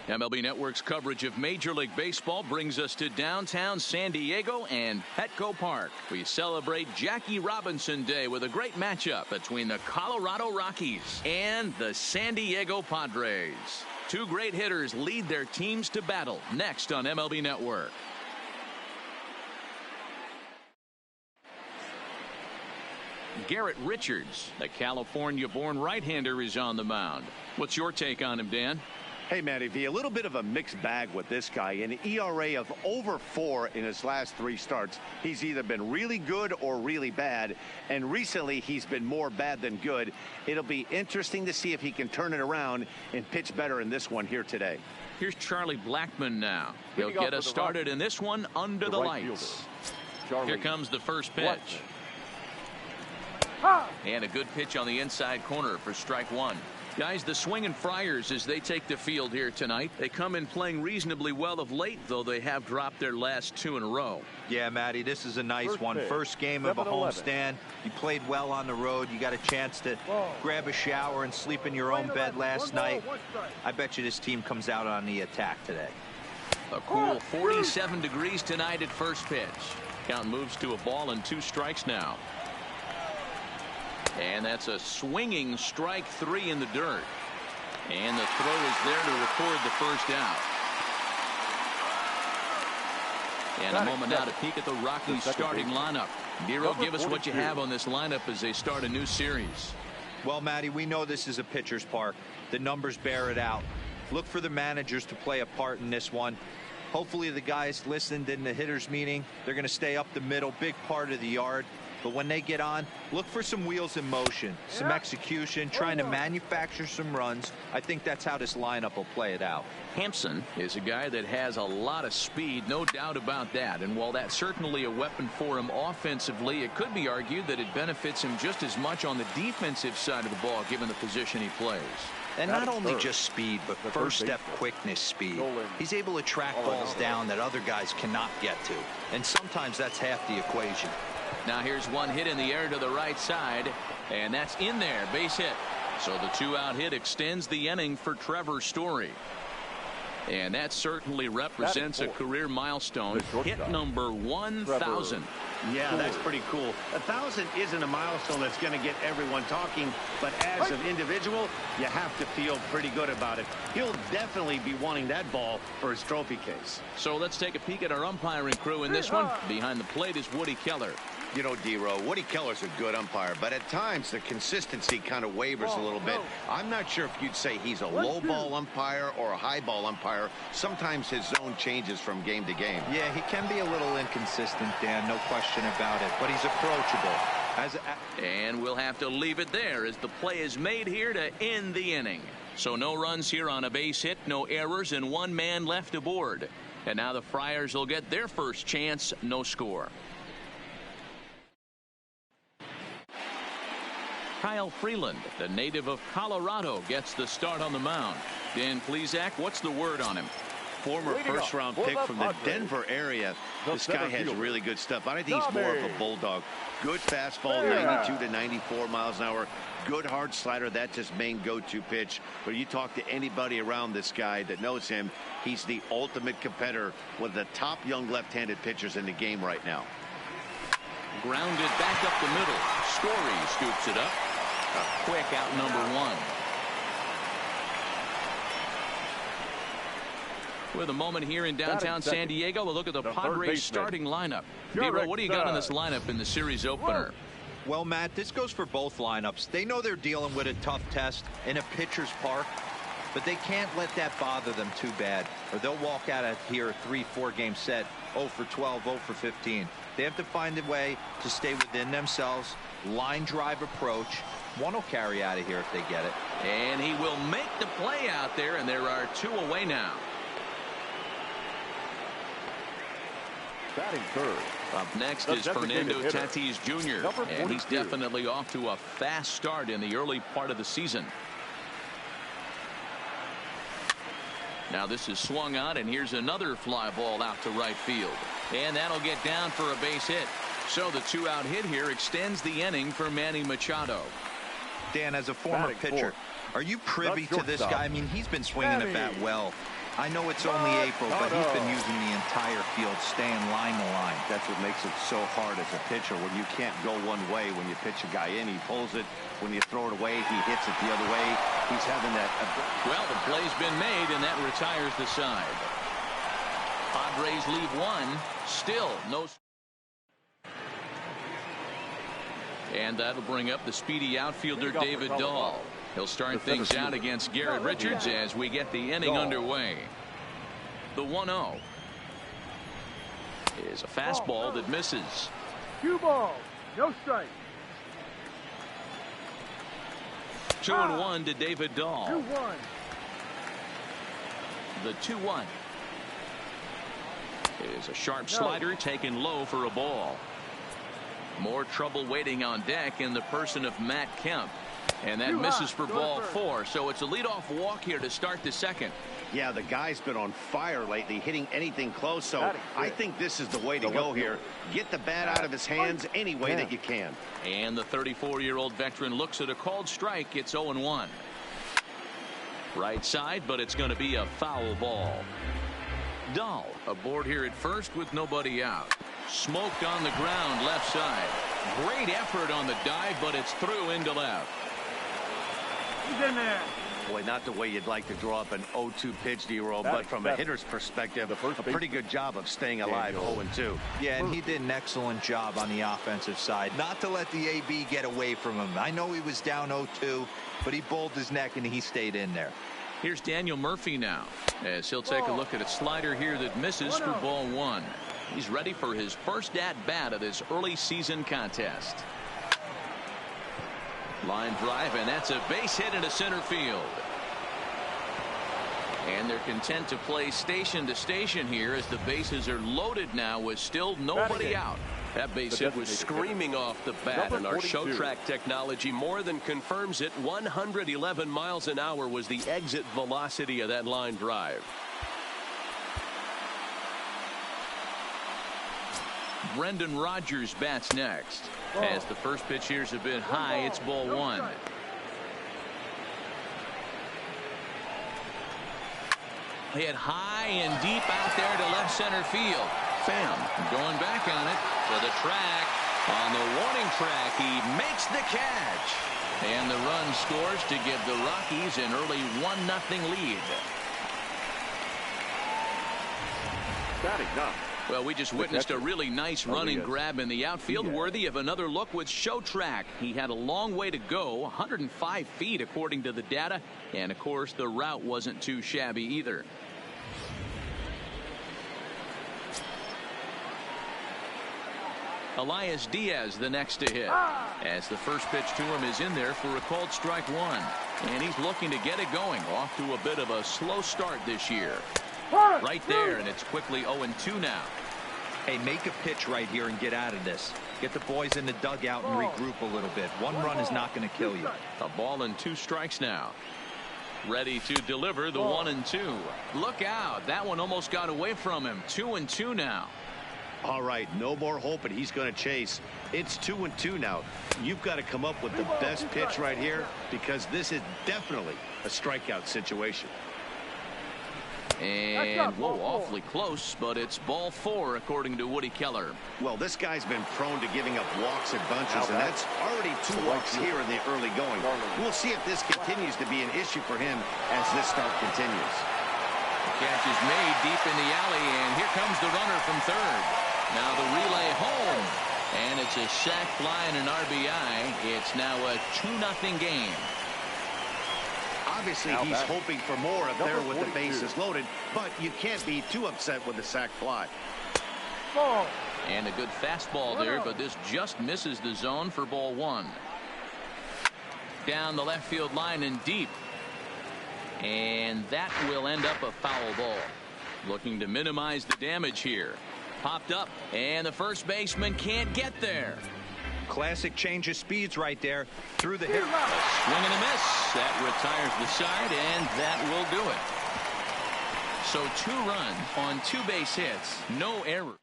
MLB Network's coverage of Major League Baseball brings us to downtown San Diego and Petco Park. We celebrate Jackie Robinson Day with a great matchup between the Colorado Rockies and the San Diego Padres. Two great hitters lead their teams to battle next on MLB Network. Garrett Richards, the California-born right-hander, is on the mound. What's your take on him, Dan? Hey, Matty V, a little bit of a mixed bag with this guy. An ERA of over 4 in his last 3 starts. He's either been really good or really bad, and recently he's been more bad than good. It'll be interesting to see if he can turn it around and pitch better in this one here today. Here's Charlie Blackmon now. He'll get us started in this one under the lights. Here comes the first pitch. And a good pitch on the inside corner for strike 1. Guys, the Swinging Friars, as they take the field here tonight, they come in playing reasonably well of late, though they have dropped their last 2 in a row. Yeah, Matty, this is a nice one. First game of a homestand. You played well on the road. You got a chance to grab a shower and sleep in your own bed last night. I bet you this team comes out on the attack today. A cool 47 degrees tonight at first pitch. Count moves to a ball and 2 strikes now. And that's a swinging strike 3 in the dirt. And the throw is there to record the first out. And a moment now to peek at the Rockies starting lineup. Nero, give us what you have on this lineup as they start a new series. Well, Matty, we know this is a pitcher's park. The numbers bear it out. Look for the managers to play a part in this one. Hopefully the guys listened in the hitters meeting. They're going to stay up the middle, big part of the yard. But when they get on, look for some wheels in motion, some execution, trying to manufacture some runs. I think that's how this lineup will play it out. Hampson is a guy that has a lot of speed, no doubt about that. And while that's certainly a weapon for him offensively, it could be argued that it benefits him just as much on the defensive side of the ball, given the position he plays. And not only just speed, but first step quickness speed. He's able to track balls down that other guys cannot get to. And sometimes that's half the equation. Now here's one hit in the air to the right side, and that's in there, base hit. So the 2-out hit extends the inning for Trevor Story. And that certainly represents a career milestone. Hit number 1,000. Yeah, that's pretty cool. 1,000 isn't a milestone that's going to get everyone talking, but as an individual, you have to feel pretty good about it. He'll definitely be wanting that ball for his trophy case. So let's take a peek at our umpiring crew in this one. Behind the plate is Woody Keller. You know, D-Row, Woody Keller's a good umpire, but at times the consistency kind of wavers a little bit. I'm not sure if you'd say he's a low ball umpire or a high ball umpire. Sometimes his zone changes from game to game. Yeah, he can be a little inconsistent, Dan, no question about it, but he's approachable. And we'll have to leave it there as the play is made here to end the inning. So no runs here on a base hit, no errors, and 1 man left aboard. And now the Friars will get their first chance, no score. Kyle Freeland, the native of Colorado, gets the start on the mound. Dan Plesac, what's the word on him? Former first-round pick from the Denver area. This guy has really good stuff. I think he's more of a bulldog. Good fastball, 92 to 94 miles an hour. Good hard slider. That's his main go-to pitch. But you talk to anybody around this guy that knows him, he's the ultimate competitor, one of the top young left-handed pitchers in the game right now. Grounded back up the middle. Story scoops it up. A quick out number 1. With a moment here in downtown San Diego, we'll look at the Padres starting lineup. Nero, what do you got on this lineup in the series opener? Well, Matt, this goes for both lineups. They know they're dealing with a tough test in a pitcher's park, but they can't let that bother them too bad, or they'll walk out of here a 3-4 game set 0 for 12, 0 for 15. They have to find a way to stay within themselves. Line drive approach. One will carry out of here if they get it. And he will make the play out there, and there are 2 away now. Batting third. Up next is Fernando Tatis Jr. And he's definitely off to a fast start in the early part of the season. Now this is swung on, and here's another fly ball out to right field. And that'll get down for a base hit. So the 2-out hit here extends the inning for Manny Machado. Dan, as a former pitcher, are you privy to this guy? I mean, he's been swinging the bat well. I know it's only April, but he's been using the entire field, staying line to line. That's what makes it so hard as a pitcher, when you can't go one way. When you pitch a guy in, he pulls it. When you throw it away, he hits it the other way. He's having that. Well, the play's been made, and that retires the side. Padres leave one. Still no. And that'll bring up the speedy outfielder David Dahl. He'll start things out against Garrett Richards as we get the inning underway. The 1-0 is a fastball that misses. 2 balls, no strike. 2-1 to David Dahl. 2-1. The 2-1 is a sharp slider taken low for a ball. More trouble waiting on deck in the person of Matt Kemp. And that misses for ball 4. So it's a leadoff walk here to start the second. Yeah, the guy's been on fire lately, hitting anything close. So I think this is the way to go here. Get the bat out of his hands any way that you can. And the 34-year-old veteran looks at a called strike. It's 0-1. Right side, but it's going to be a foul ball. Dahl aboard here at first with nobody out. Smoked on the ground left side. Great effort on the dive, but it's through into left. He's in there. Boy, not the way you'd like to draw up an 0-2 pitch, D-roll, but from a hitter's perspective, a pretty good job of staying alive 0-2. Yeah, and he did an excellent job on the offensive side. Not to let the AB get away from him. I know he was down 0-2, but he bowled his neck and he stayed in there. Here's Daniel Murphy now, as he'll take a look at a slider here that misses for ball 1. He's ready for his first at-bat of this early season contest. Line drive, and that's a base hit into center field. And they're content to play station to station here as the bases are loaded now with still nobody out. That base hit was screaming off the bat, and our show track technology more than confirms it. 111 miles an hour was the exit velocity of that line drive. Brendan Rodgers bats next. As the first pitch here's a bit high, it's ball 1. Hit high and deep out there to left center field. Pham going back on it to the track. On the warning track, he makes the catch. And the run scores to give the Rockies an early 1-0 lead. Batting up. Well, we just witnessed a really nice running grab in the outfield, worthy of another look with Show Track. He had a long way to go, 105 feet according to the data, and of course the route wasn't too shabby either. Elias Diaz the next to hit, as the first pitch to him is in there for a called strike 1, and he's looking to get it going. Off to a bit of a slow start this year. Right there, and it's quickly 0-2 now. Hey, make a pitch right here and get out of this. Get the boys in the dugout and regroup a little bit. One run is not going to kill you. A ball and 2 strikes now. Ready to deliver the 1-2. Look out. That one almost got away from him. 2-2 now. All right, no more hope, and he's going to chase. It's 2-2 now. You've got to come up with the best pitch right here, because this is definitely a strikeout situation. And, whoa, awfully close, but it's ball 4 according to Woody Keller. Well, this guy's been prone to giving up walks in bunches, and that's already 2 walks here in the early going. We'll see if this continues to be an issue for him as this start continues. Catch is made deep in the alley, and here comes the runner from third. Now the relay home, and it's a sac fly and an RBI. It's now a 2-0 game. Obviously, he's hoping for more up there with the bases loaded, but you can't be too upset with the sac fly. And a good fastball there, but this just misses the zone for ball 1. Down the left field line and deep. And that will end up a foul ball. Looking to minimize the damage here. Popped up, and the first baseman can't get there. Classic change of speeds right there. Through the hit. A swing and a miss. That retires the side, and that will do it. So 2 runs on 2 base hits. No error.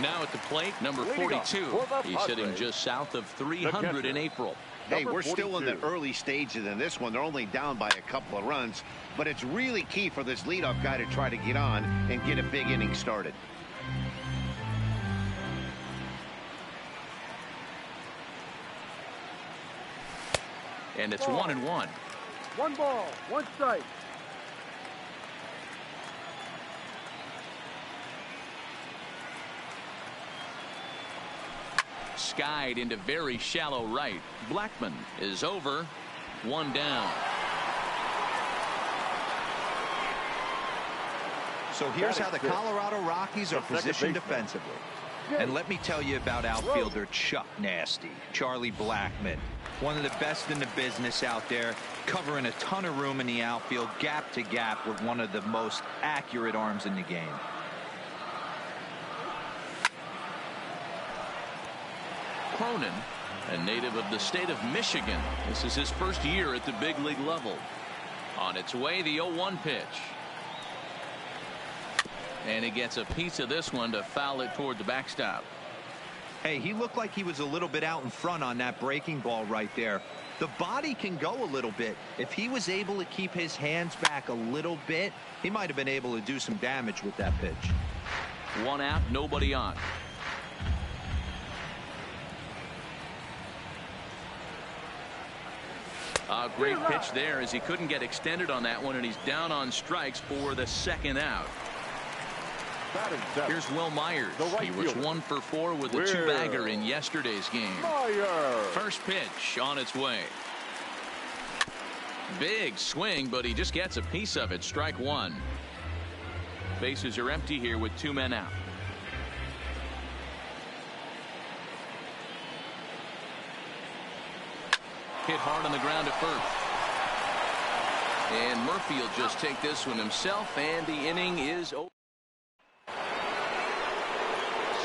Now at the plate, number 42. He's hitting just south of 300 in April. Hey, we're still in the early stages in this one. They're only down by a couple of runs, but it's really key for this leadoff guy to try to get on and get a big inning started. And it's 1-1. 1 ball, 1 strike. Skied into very shallow right. Blackmon is over. 1 down. So here's how the Colorado Rockies are positioned defensively. And let me tell you about outfielder Chuck Nasty, Charlie Blackmon. One of the best in the business out there, covering a ton of room in the outfield, gap to gap, with one of the most accurate arms in the game. Cronin, a native of the state of Michigan. This is his first year at the big league level. On its way, the 0-1 pitch. And he gets a piece of this one to foul it toward the backstop. Hey, he looked like he was a little bit out in front on that breaking ball right there. The body can go a little bit. If he was able to keep his hands back a little bit, he might have been able to do some damage with that pitch. 1 out, nobody on. A great pitch there, as he couldn't get extended on that one, and he's down on strikes for the 2nd out. Here's Will Myers. He was 1 for 4 with a 2-bagger in yesterday's game. First pitch on its way. Big swing, but he just gets a piece of it. Strike 1. Bases are empty here with 2 men out. Hit hard on the ground at first. And Murphy will just take this one himself, and the inning is over.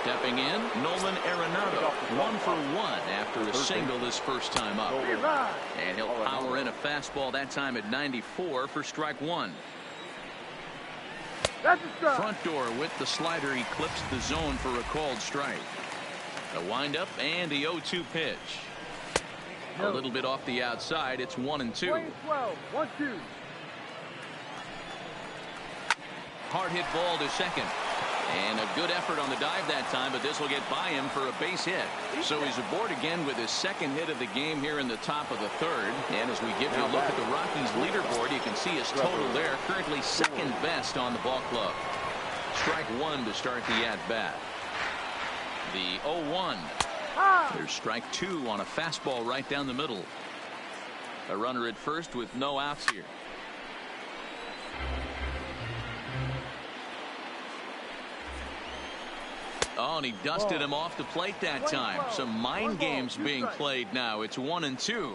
Stepping in, Nolan Arenado, 1 for 1 after a single his first time up. And he'll power in a fastball that time at 94 for strike 1. Front door with the slider, he clips the zone for a called strike. The windup and the 0-2 pitch. A little bit off the outside. It's 1-2. 1-2. Hard hit ball to second. And a good effort on the dive that time, but this will get by him for a base hit. So he's aboard again with his 2nd hit of the game here in the top of the 3rd. And as we give you a look at the Rockies leaderboard, you can see his total there, currently 2nd best on the ball club. Strike 1 to start the at-bat. The 0-1. There's strike 2 on a fastball right down the middle. A runner at first with no outs here. Oh, and he dusted him off the plate that time. Some mind games being played now. It's 1-2.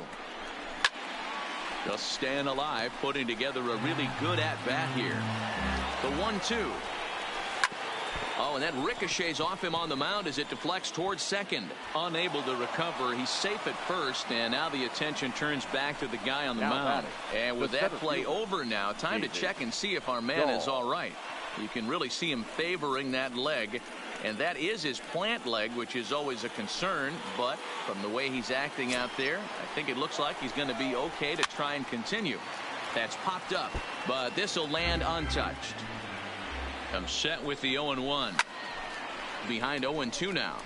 Just staying alive, putting together a really good at-bat here. The 1-2. Oh, and that ricochets off him on the mound as it deflects towards second. Unable to recover. He's safe at first, and now the attention turns back to the guy on the mound. And with that play over now, time to check and see if our man is all right. You can really see him favoring that leg. And that is his plant leg, which is always a concern. But from the way he's acting out there, I think it looks like he's going to be okay to try and continue. That's popped up, but this will land untouched. I'm set with the 0-1. Behind 0-2 now.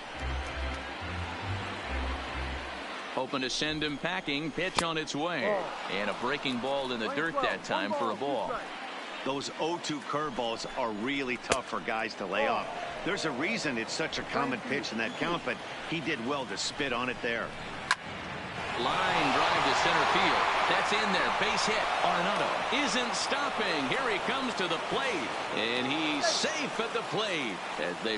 Hoping to send him packing. Pitch on its way. And a breaking ball in the dirt that time for a ball. Those 0-2 curveballs are really tough for guys to lay off. There's a reason it's such a common pitch in that count, but he did well to spit on it there. Line drive to center field. That's in there. Base hit. Arenado isn't stopping. Here he comes to the plate. And he's safe at the plate as they